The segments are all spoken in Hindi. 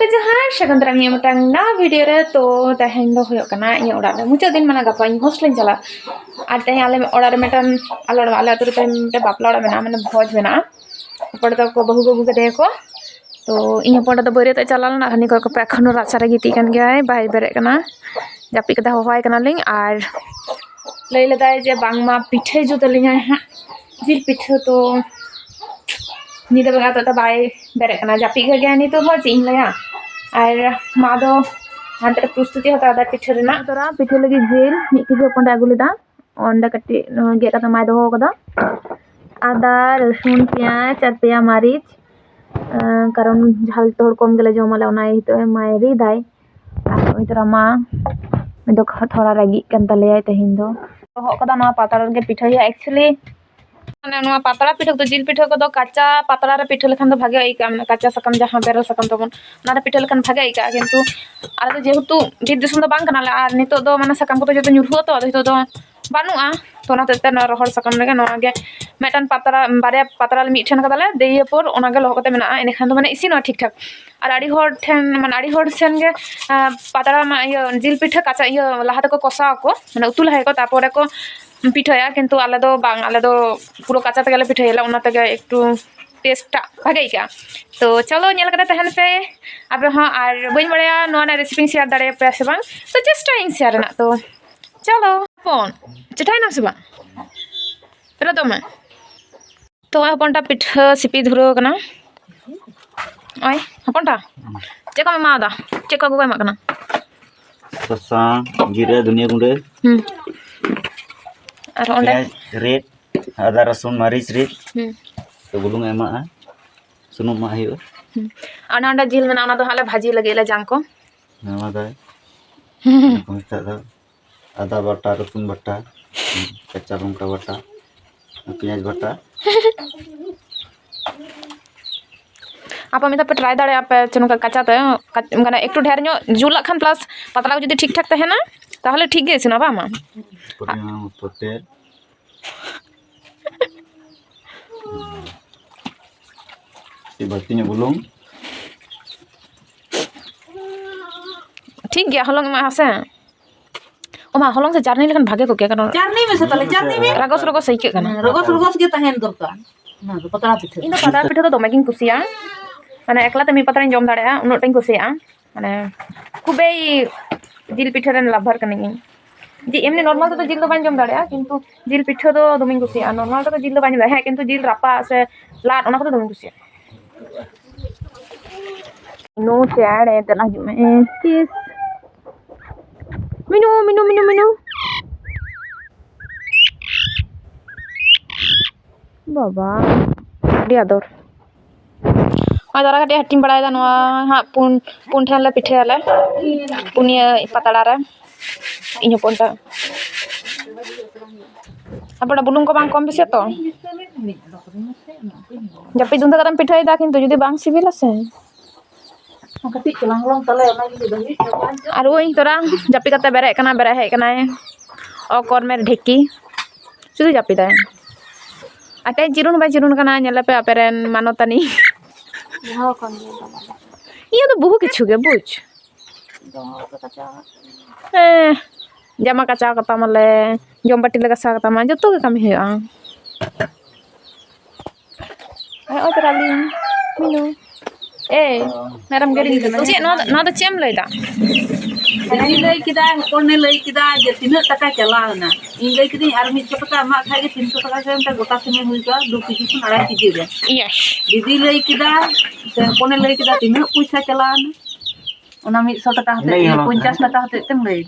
के जहाँ सगंतरा ना वीडियो रे तो तेहन दो होयो कना इन ओड़ा रे मुचा दिन माना गपा इन हॉस्टल चला और तेहन आले ओड़ा रे मेटन आले अतुर ते मेटे बापला ओड़ा मेना माने भोज मेना पड़ तो को बहु बहु के देखो तो इन पड़ तो बरे तो चला ना हनी को पे खनो राचा रे गिती कन गया बाय बेरे कना जापी कदा होवाय कना लिंग और लई लेदाय जे बांगमा पिठे जो तलिंगा हा जिल पिठे तो निदा बगा तो बाय बेरे कना जापी के गया नी तो हो चिंग लया और मा दो हांते प्रस्तुति हता दा पिठे रेना तोरा पिठे लगी जेल मी के अपन आगुलेदा ओंडा कट्टी गे कता माय दो कदा आदा रसुन प्याज और पेया मारिच कारण झाल तोड़ कम गेले जमाले ओना हितो मायरी दाय और तोरा मा मैं दो थोड़ा रगी कन तले तेहिन दो हो कदा ना पातरा के पिठे एक्चुअली माने पातला पिठे तो जिल पिठे को काचा पातला रे पिठे लेखान भागे आइका माने काचा सकम जहां बेरल सकम तबन ना रे पिठे लेखान भागे आइका किंतु आले तो जेहेतु बिर दिसम दो बांग कनाले आर नितो दो माने सकम को जो नुरहु तो हितो दो बानुआ तो ना तेते न रहर सकम लेगे नोना गे मेटन पातरा बारे पातरा ले मिठन कदाले देय पर ओना गे लहकते मेना एने खान दो माने इसिनो ठीक ठाक और आड़ी होर ठेन माने आड़ी होर सेन गे पातरा मा जिल पिठे काचा लहा तको कसा को माने उतु लहाय को तापरे को पिठाया किंतु आले दो पूरा काचा तक पिठाइला उना तक एकटू टेस्ट भागे क्या तो चलो नेल कदा तहन पे अब हाँ और बइन बड़या नोना रेसिपी शेयर दाड़े पे से बांग तो चेष्टा इन शेयर ना तो चलो फोन चिठाई ना से बांग पेला तो मैं तो हपनटा पिठा सिपी धुरो कना ओय हपनटा चेका में मादा चेका को मा कना ससा जीरा धनिया गुंडे और ओंडे रेड आदा रसुन मारिच रेड तो बुलुंग एमा सुनुम मा हियो आना ओंडे जिल मेना ओना दो हाले भाजी लगेला जांग को नवा दाय कोमता दा आदा बटा रसुन बटा कच्चा लंका बटा प्याज बटा आप अमिता पे ट्राई दाड़े आप चनो का कच्चा ते माने एकटू ढेर नो जुला खान प्लस पतला को जदी ठीक ठाक तहेना ताहले ठीक गे सिना बा मा पोटे ये बत्तीने बुलुंग ठीक गया हलंग में हसे ओमा हलंग से चारनी लेकिन भागे को क्या करना चारनी में से तले चारनी में रगस रगस सही के करना रगस के तहन दरकार ना तो पतला पिठे इन पतला पिठे तो दमे किन कुसिया माने एकला ते मी पतरा जम दाड़े उनो टाइम कुसिया माने खूबे जिल पिठे रन लाभर कनी जी एमनी नॉर्मल तो जिल दो बान जम दाड़े किंतु जिल पिठे दो दमे कुसिया नॉर्मल तो जिल दो बान है किंतु जिल रापा से लाट ओना को दमे कुसिया नो चैड है तना जो में किस मिनू मिनू मिनू मिनू बाबा dia dor adara kate hatim badai da noa ha pun than la pithe ala punia patala ra inyo ponta apana bulung ko bang kom bisi to japi dunda kadam pithe da kintu jodi bang sibila se kati kelang long tale ona gi dagi aru oi tora japi kata bere hej kana okor mer dheki sudu japi da ate jirun kana nyala pe aperen manotani ha kon iya to buhu kichu ge buj jama kaca kata male jom bati lega sa kata ma joto ge kami hoya ayo terali minu meram gering ce no da chem lei da ini lay kida konne lay kida je tina taka chala na in lay kidi ar 100 taka ma khai ge 300 taka se enta gota seme hui ga 2 kg kun arai kg re yes didi lay kida konne lay kida tina puisa chala na ona 100 taka hate 50 taka hate tem lay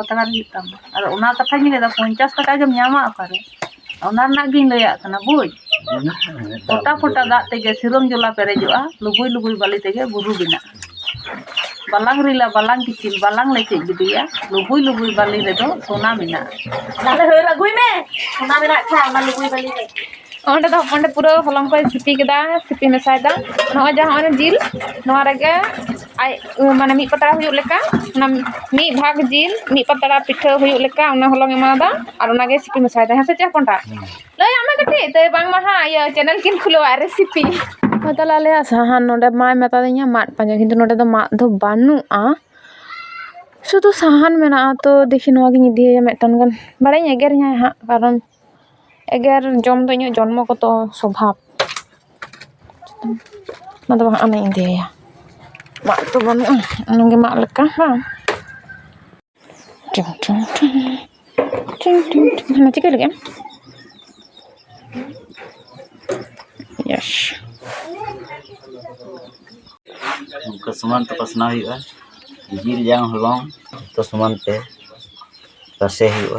patala ri tam ar ona katha ni da 50 taka gem nyama akare ona na gin lay kana buj फोटा दाग तेगे सिरम जला पेरेजोआ लुगुई बाली तेगे बुरु बिना बालांग रिला बालांग किचिल बालांग ले चेक गिदिया लुगुई बाली रे दो सोना मिना नाले होय रगुई में सोना मिना था ना लुगुई बाली रे ओंडे पूरा हलंग को सिपी केदा सिपी मेसाय दा नो जहां ओने जिल नो रगे आई माने मी पतरा हुयु लेका ना मी भाग जिल मी पतरा पिठा हुयु लेका ओना हलंग एमा दा और ओना गे सिपी मेसाय दा हसे चे पंटा लय आमे कटे ते बांग मा हा या चैनल किन खुलो रेसिपी ᱛᱟᱦᱞᱮ ᱟᱞᱮᱭᱟᱜ ᱥᱟᱦᱟᱱ ᱱᱚᱰᱮ ᱢᱟᱭ ᱢᱮᱛᱟᱫᱤᱧᱟ ᱢᱟᱫ ᱯᱟᱸᱡᱟ, ᱠᱤᱱᱛᱩ ᱱᱚᱰᱮ ᱫᱚ ᱢᱟᱫ ᱫᱚ ᱵᱟᱹᱱᱩᱜᱼᱟ, শুধু সাহান মেনাᱜᱼᱟ। ᱛᱚ ᱫᱮᱠᱷᱤ ᱱᱚᱣᱟᱜᱤᱧ ᱤᱫᱤᱭᱟ ᱢᱤᱫᱴᱟᱝ ᱜᱟᱱ, ᱵᱟᱲᱟᱭᱤᱧ ᱮᱜᱮᱨᱤᱧᱟᱹ ᱦᱟᱸᱜ, ᱠᱟᱨᱚᱱ ᱮᱜᱮᱨ ᱡᱚᱢ ᱫᱚ ᱤᱧᱟᱹᱜ ᱡᱚᱱᱢᱚᱜᱚᱛᱚ ᱥᱚᱵᱷᱟᱵ। ᱚᱱᱟ ᱫᱚ ᱵᱟᱝ ᱟᱢᱤᱧ ᱤᱫᱤᱭᱟ, ᱢᱟᱫ ᱫᱚ ᱵᱟᱹᱱᱩᱜᱼᱟ, ᱚᱱᱟᱜᱮ ᱢᱟᱫ ᱞᱮᱠᱟ ᱵᱟᱝ। ᱦᱟᱱᱟ ᱪᱤᱠᱟᱹ ᱞᱟᱹᱜᱤᱫ ᱭᱮᱥ उनका समान तो पसना हुआ जीर जांग हलवाऊं तो समान पे तसे हुआ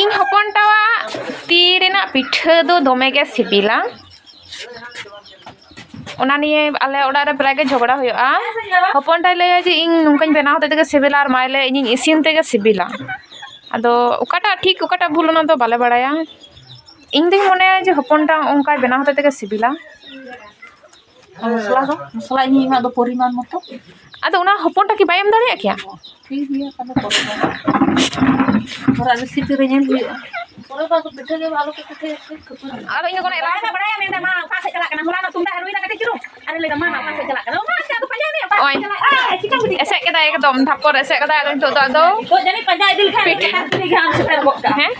ᱤᱧ ᱦᱚᱯᱚᱱ ᱴᱟᱣᱟᱜ ᱛᱤ ᱨᱮᱱᱟᱜ ᱯᱤᱴᱷᱟᱹ ᱫᱚ ᱫᱚᱢᱮ ᱜᱮ ᱥᱤᱵᱤᱞᱟ। ᱚᱱᱟ ᱱᱤᱭᱮ ᱟᱞᱮ ᱚᱲᱟᱜ ᱨᱮ ᱯᱨᱟᱭ ᱜᱮ ᱡᱷᱚᱜᱽᱲᱟ ᱦᱩᱭᱩᱜᱼᱟ। ᱦᱚᱯᱚᱱ ᱴᱟᱭ ᱞᱟᱹᱭᱟ ᱡᱮ ᱤᱧ ᱱᱚᱝᱠᱟᱧ ᱵᱮᱱᱟᱣ ᱦᱚᱛᱮ ᱛᱮᱜᱮ ᱥᱤᱵᱤᱞᱟ, ᱟᱨ ᱢᱟᱭ ᱞᱟᱹᱭᱟ ᱤᱧᱤᱧ ᱤᱥᱤᱱ ᱛᱮᱜᱮ ᱥᱤᱵᱤᱞᱟ। ᱟᱫᱚ ᱚᱠᱟᱴᱟᱜ ᱴᱷᱤᱠ ᱚᱠᱟᱴᱟᱜ ᱵᱷᱩᱞ ᱚᱱᱟ ᱫᱚ ᱵᱟᱞᱮ ᱵᱟᱲᱟᱭᱟ। ᱤᱧ ᱫᱩᱧ ᱢᱚᱱᱮᱭᱟ ᱡᱮ ᱦᱚᱯᱚᱱᱴᱟ ᱚᱱᱠᱟᱭ ᱵᱮᱱᱟᱣ ᱦᱚᱛᱮ ᱛᱮᱜᱮ ᱥᱤᱵᱤᱞᱟ। मसला ᱤᱧ ᱮᱢᱟ ᱫᱚ ᱯᱚᱨᱤᱢᱟᱱ ᱢᱚᱛᱚ। ᱟᱫᱚ ᱚᱱᱟ ᱦᱚᱯᱚᱱᱴᱟ ᱠᱤ ᱵᱟᱭ ᱮᱢ ᱫᱟᱲᱮᱭᱟᱜ ᱠᱮᱭᱟ? ᱴᱷᱤᱠ ᱜᱮᱭᱟ ᱛᱟᱦᱞᱮ ᱯᱚᱨᱤᱢᱟᱱ ᱚᱲᱟᱜ ᱨᱮᱥᱤᱯᱤ ᱨᱮ ᱧᱮᱞ ᱦᱩᱭᱩᱜᱼᱟ। ᱯᱚᱨᱮ ᱵᱟᱨ ᱯᱤᱴᱷᱟᱹ ᱜᱮ ᱟᱞᱚ ᱯᱮ ᱯᱤᱴᱷᱟᱹᱭᱟ ᱥᱮ ᱟᱫᱚ ᱤᱧ ᱫᱚ ᱠᱳᱱᱳ ᱮᱞᱟᱪ ᱵᱟᱲᱟᱭᱟ ᱢᱮᱱᱫᱟ ᱢᱟ ᱚᱠᱟ ᱥᱮᱫ ᱪᱟᱞᱟᱜ ᱠᱟᱱᱟ, ᱦᱚᱞᱟ ᱛᱩᱢᱫᱟᱜ ᱨᱩᱭᱫᱟ ᱠᱟᱹᱴᱤᱡ ᱪᱩᱞᱩᱝ, ᱟᱨ ᱞᱟᱹᱭᱫᱟ ᱢᱟ ᱚᱠᱟ ᱥᱮᱫ ᱪᱟᱞᱟᱜ ᱠᱟᱱᱟ, ᱢᱟ ᱟᱫᱚ ᱯᱟᱸᱡᱟᱭ ᱢᱮ ᱚᱠᱟ ᱥᱮᱫ ᱪᱟᱞᱟᱜ ᱠᱟᱱᱟ, ᱪᱤᱠᱟᱹ ᱵᱩᱫᱷᱤ ᱮᱥᱮᱫ ᱠᱮᱫᱟᱭ ᱮᱠᱫᱚᱢ ᱛᱷᱟᱯᱚᱨ ᱮᱥᱮᱫ ᱠᱮᱫᱟᱭ। ᱟᱫᱚ ᱱᱤᱛᱚᱜ ᱫᱚ ᱟᱫᱚ ᱛᱚ ᱡᱟᱹᱱᱤᱡ ᱯᱟᱸᱡᱟ ᱤᱫᱤ ᱞᱮᱠᱷᱟᱱ ᱜᱮ ᱟᱢ ᱥᱮᱴᱮᱨ ᱜᱚᱫ ᱠᱟᱜᱼᱟ। ᱦᱮᱸ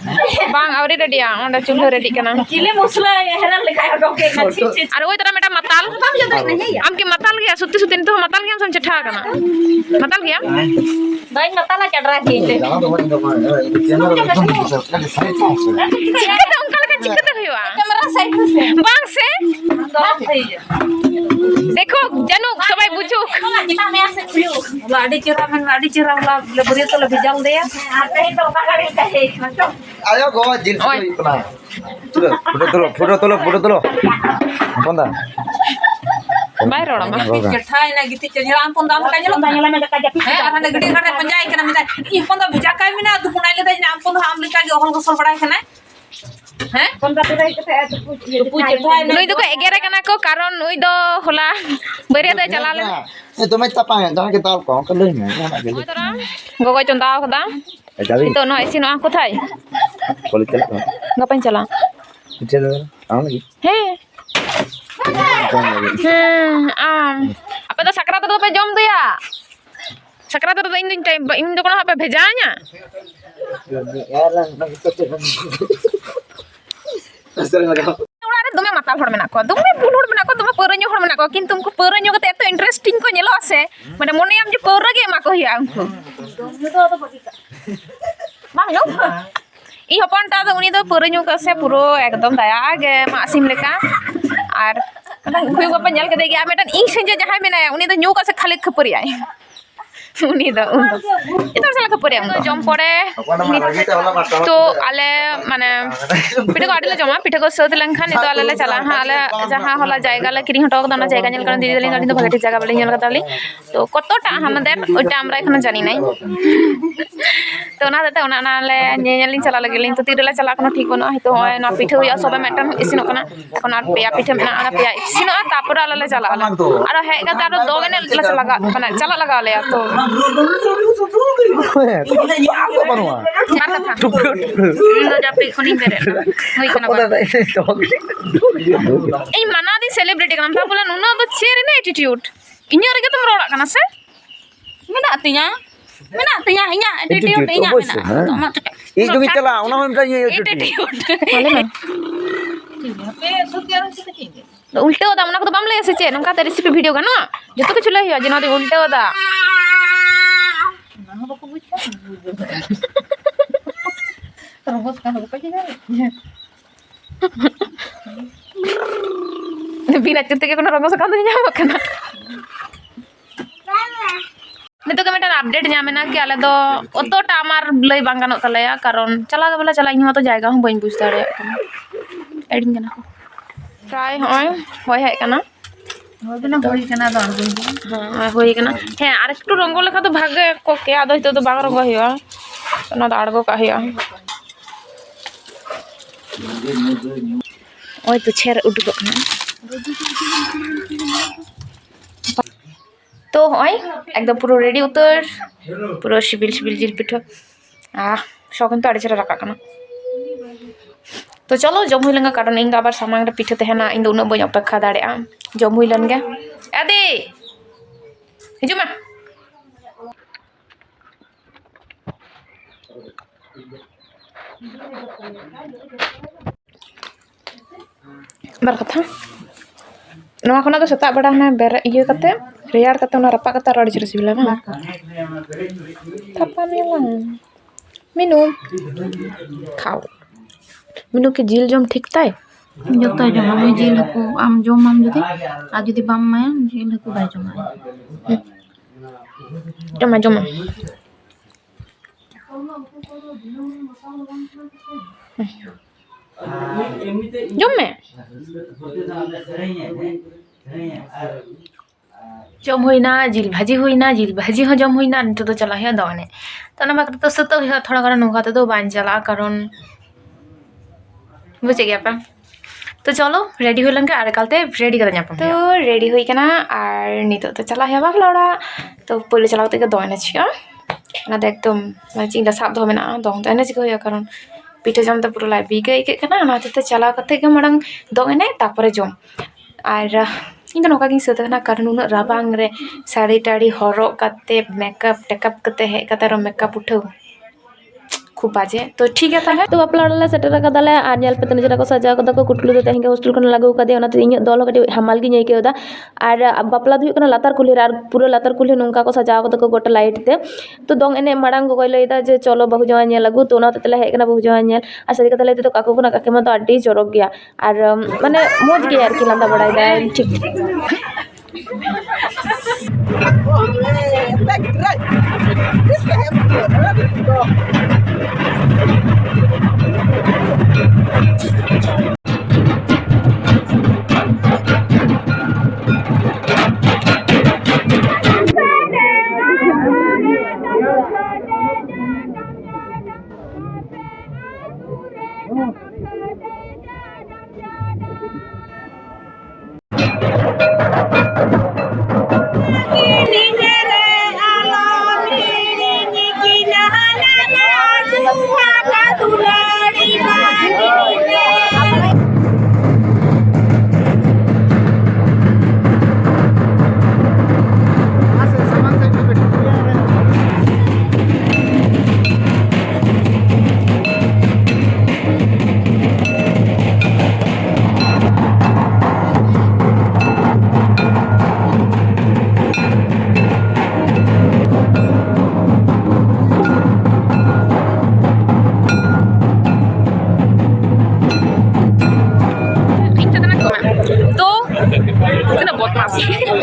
ᱵᱟᱝ ᱟᱹᱣᱨᱤ ᱨᱮᱰᱤᱜᱼᱟ, ᱚᱸᱰᱮ ᱪᱩᱞᱦᱟᱹ ᱨᱮᱰᱤᱜ ᱠᱟᱱᱟ। চিলি মশলা হেরান লেখায় অডক কে না ছি ছি আর ওই তারা ম্যাডাম মাতাল আম কি মাতাল গিয়া সত্যি সত্যি নিতে মাতাল গিয়া সব চেঠা কানা মাতাল গিয়া দাই মাতালা চাডরা দিতে চিকাতে উনকা লেখা চিকাতে হইবা ক্যামেরা সাইড সে বাং সে দম થઈ যা দেখো জানো সবাই বুঝুক যেটা আমি আসে ছিল আডি চিরা ওলা বরিয়া তো ভিজাল দেয়া আর তাই তো কাগাড়ি তাই आयो गोवा जिन इतना फोटो तोलो बंदा বাই রড়া মা चठाई ना गिति चेरा आम पंदा आम काजलो tanya lama dekat jadi है आना गडी गडे पंजाई कना मिदा ई पंदा बुजा काय मिना तू पुनाई ले दे आम पंदा आम लिका गे हल गसल बड़ाई कना हैं kontra tu rai kata tu पूछ चठाई ना নুই দোকো এগেরে কানা কো কারণ নুই দো হলা বরিয়া দে চালালে तो मैं तपा जहां के ताल को कर ले मैं ওই তোরা গগৈ চন্দাও কদা जाबी তো নো এসি নো কোথায় कॉलेज चला গাপাই চালা पीछे आओ लगी হ্যাঁ apa tuh sakrat tuh pe jom tuh ya sakrat tuh ini tuh apa bejanya orang dome matal hor menak ko dome bul hor menak ko dome peura nyu hor menak ko kintu unku peura nyu kate eto interesting ko nyelo ase mane mone am je peura ge ema ko ya unku bang yo ই হপনটা তো উনি তো পুরো নিউ কাছে পুরো একদম দয়া গে মাসিম লেকা আর খুই বাবা নেল কে দেখি আমি ই সেজে যাহাই মেনায় উনি তো নিউ কাছে খালি খপরি আই উনি তো এটা সালা খপরি আই জম পড়ে তো আলে মানে পিঠে को আডলে জমা পিঠে को সদ লংখান তো আলে চালা হ্যাঁ আলে যাহা হলা জায়গা লে কিরিং হটক দানা জায়গা নেল কারণ দিদি দিন তো ভালো ঠিক জায়গা বলে নেল কাতালি তো কতটা আমাদের ওইটা আমরা এখনো জানি নাই তো না দাদা ওনা নালে নেলিন চালা লাগেলিন তো তিরলা চালা কোনো ঠিক বনো হয়তো হয় না পিঠে হইয়া সবে মেটান ইসিনো কানা এখন আর পেয়া পিঠে না আর পেয়া ইসিনো আর তারপর আলালে চালা আলা আর হে গাতা আর দো গনে চালা মানে চালা লাগা লে তো आपको बनवा नो जापे खनि बेरे হই কানা এই মানাদি সেলিব্রিটি কানা তা বলে নুনা তো চেরি না attitude ইnya rege tum rola kana se mena tinya inya attitude inya mena ये जो भी चला उना हम चाहिए attitude bale na पे सब क्या रंग से चेंगे উল্টে ওদা মনে তো বামলে এসেছে নঙ্কা তে রেসিপি ভিডিও গানো যত কিছু লই হইয়া জিনা উল্টে ওদা ना बाको बुझा तरबस का बाको जाए বিনা চিন্তা থেকে কোনো রঙ সাকান্ত যাবো কেন নিতো কে মেটার আপডেট ᱧᱟᱢে না কি আলে ᱫᱚ অতটা আমার লই বাং গানো তালেয়া কারণ চালা বলে চালা ইᱧ মতো জায়গা হন বইন বুঝ দাঁড়িয়ে কানা এডিং কেনা প্রায় হয় হয় কানা হবে না হই কেনা দান হ্যাঁ হয়ে কেনা হ্যাঁ আর একটু রঙ লেখা তো ভাগে কোকে আদো হইতো তো বাং রঙ হইয়া না তো আড়গো কা হইয়া ওই তো ছেড় উঠবো না তো হয় একদম পুরো রেডি উত্তর পুরো শিবিল শিবিল জিল পিঠা সখন তো আড়ে ছেড়ে রাখা কানা तो चलो जम हुई लेंगे कारण इन आबार सामांग रे पिठा तहना इन उना बई अपेक्षा दाड़ेआ जम हुई लेन गे आदि हिजु मा बार कथा नवा खना तो सेता बड़ा ना बेर इया कते रेयार कते ना रपा कते रड़ी जरसी बिला बा थप्पा मेला मीनू खाओ मीनू के जिल जम ठीक ताई जोता जमा मैं जिल को आम जम आम जदि आ जदि बाम माया जिल को बाय जमा जमा जमा जम में जम हुईना जिल भाजी हो जम हुईना नितो तो चला है दवाने तो ना बात तो सतो है थोड़ा गाना नोका तो बान चला कारण बुझे गया पा तो चलो रेडी हो लंगे आरे कालते रेडी कर न्यापम तो रेडी होई कना आर नितो तो चला है बाप लौड़ा तो पहिले चला ते दवाने छिया ना एकदम चिंग दा साब दो मेना दो तो एने चिको कारण पिठा जम तो पूरा लाई बिगे इके कना ना ते चला कते के मडंग दो एने तापरे जम आर इन नौका गिन सत ना कारण उन राबांग रे साड़ी टाड़ी हरो कते मेकअप टेकअप कते हे कते रो मेकअप उठाओ खूब बाजे तो ठीक है ताले तो बापला वाला सेटर का दाले आर नेल पे तने जरा को सजा को दको कुटलु दे तेहेंगे हॉस्टल को लागू का दे ओना इन दल कटे हमाल गी नेके ओदा आर बापला दु कना लातार कुली आर पूरा लातार कुली नोंका को सजा को दको गोटा लाइट ते तो दोंग एने माडांग को लइदा जे चलो बहु जवा नेल लागू तो ओना तले हे कना बहु जवा नेल आ सरी कते लइते तो काकू को ना काके मा तो अड्डी चरक गया आर माने मोज गया आर की लांदा बड़ाई दा ठीक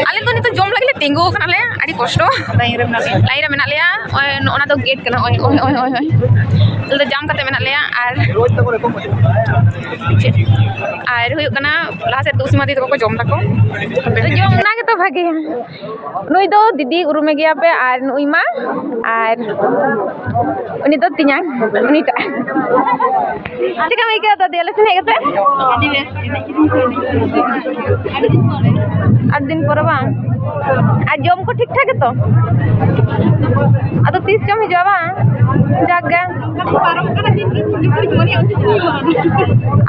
आले तो नितो जम लगले तेंगो कनाले आडी कष्ट लाइन रे मेना लेया ओना तो गेट कना ओय ओय ओय ओय तो जाम कते मेना लेया आर हुयो कना लाहा से दोसी मादी तो को जम लाको जम ना के तो भागे नुई दो दीदी उरुमे गया पे आर नुई मा आर उनी तो तिन्या उनी ता चिका में के तो देले से हेगते आदि बेस आठ दिन पर बांग आज जम को ठीक ठाक तो अतो 30 जम हिजा बांग जागा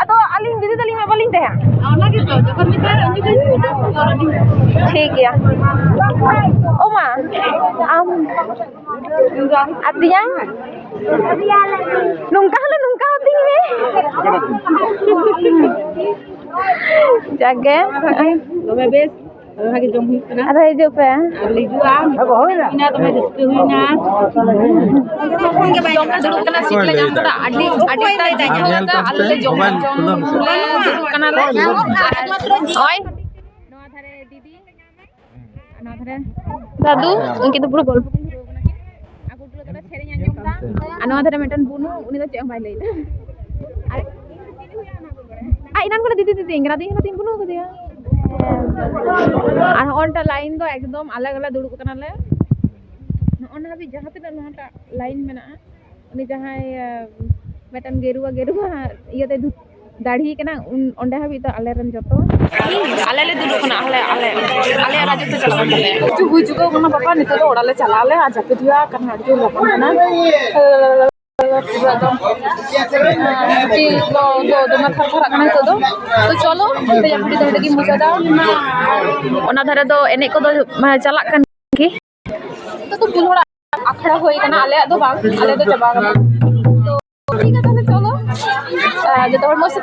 अतो अलिंग दीदी तली में बलिंग ते ओना के तो जखन मितार अंजु के ठीक है ओ मा आम अतिया नुंका होती है जागे तबे बेस भागे जम हुई ना अरे जो पे ले जुआ अब होइना बिना तबे दिसके हुइना जम ना दुड़ु कना सीट ले जाम तोड़ा आडी ताई जागा आले जम दुड़ु कना ले ओय नवा धारे दीदी नवा धारे दादू उनके तो पूरा गल्प आगु दुड़ु तोड़ा सेरेñ आंजम दा नवा धारे मेटन बुनु उनी तो चेम बाय लेना अरे इनान को दीदी इंगरा दी तीन बुनु को दिया और ऑनटा लाइन दो एकदम अलग अलग दुड़ुब कना ले ओना भी जहां ते नोटा लाइन मेना उनी जहां मेटन गेरुआ इयते दाढ़ी कना ओंडे हाबी तो आले रन जतो आले ले दुड़ुब कना आले राज तो चला ले बुझुगो कना पापा नितो तो ओडा ले चला ले आ जाके दिया कना जो लपन कना पूरा एकदम दमे थरथराग कना तो चलो ते वीडियो दो लगी मुचादा ओना धारे दो एने को दो चलाक कान की तो बुलहड़ा आखड़ा होई कना आले दो बांग आले दो चबा कना तो ठीक है ताहले चलो जो तो मस्त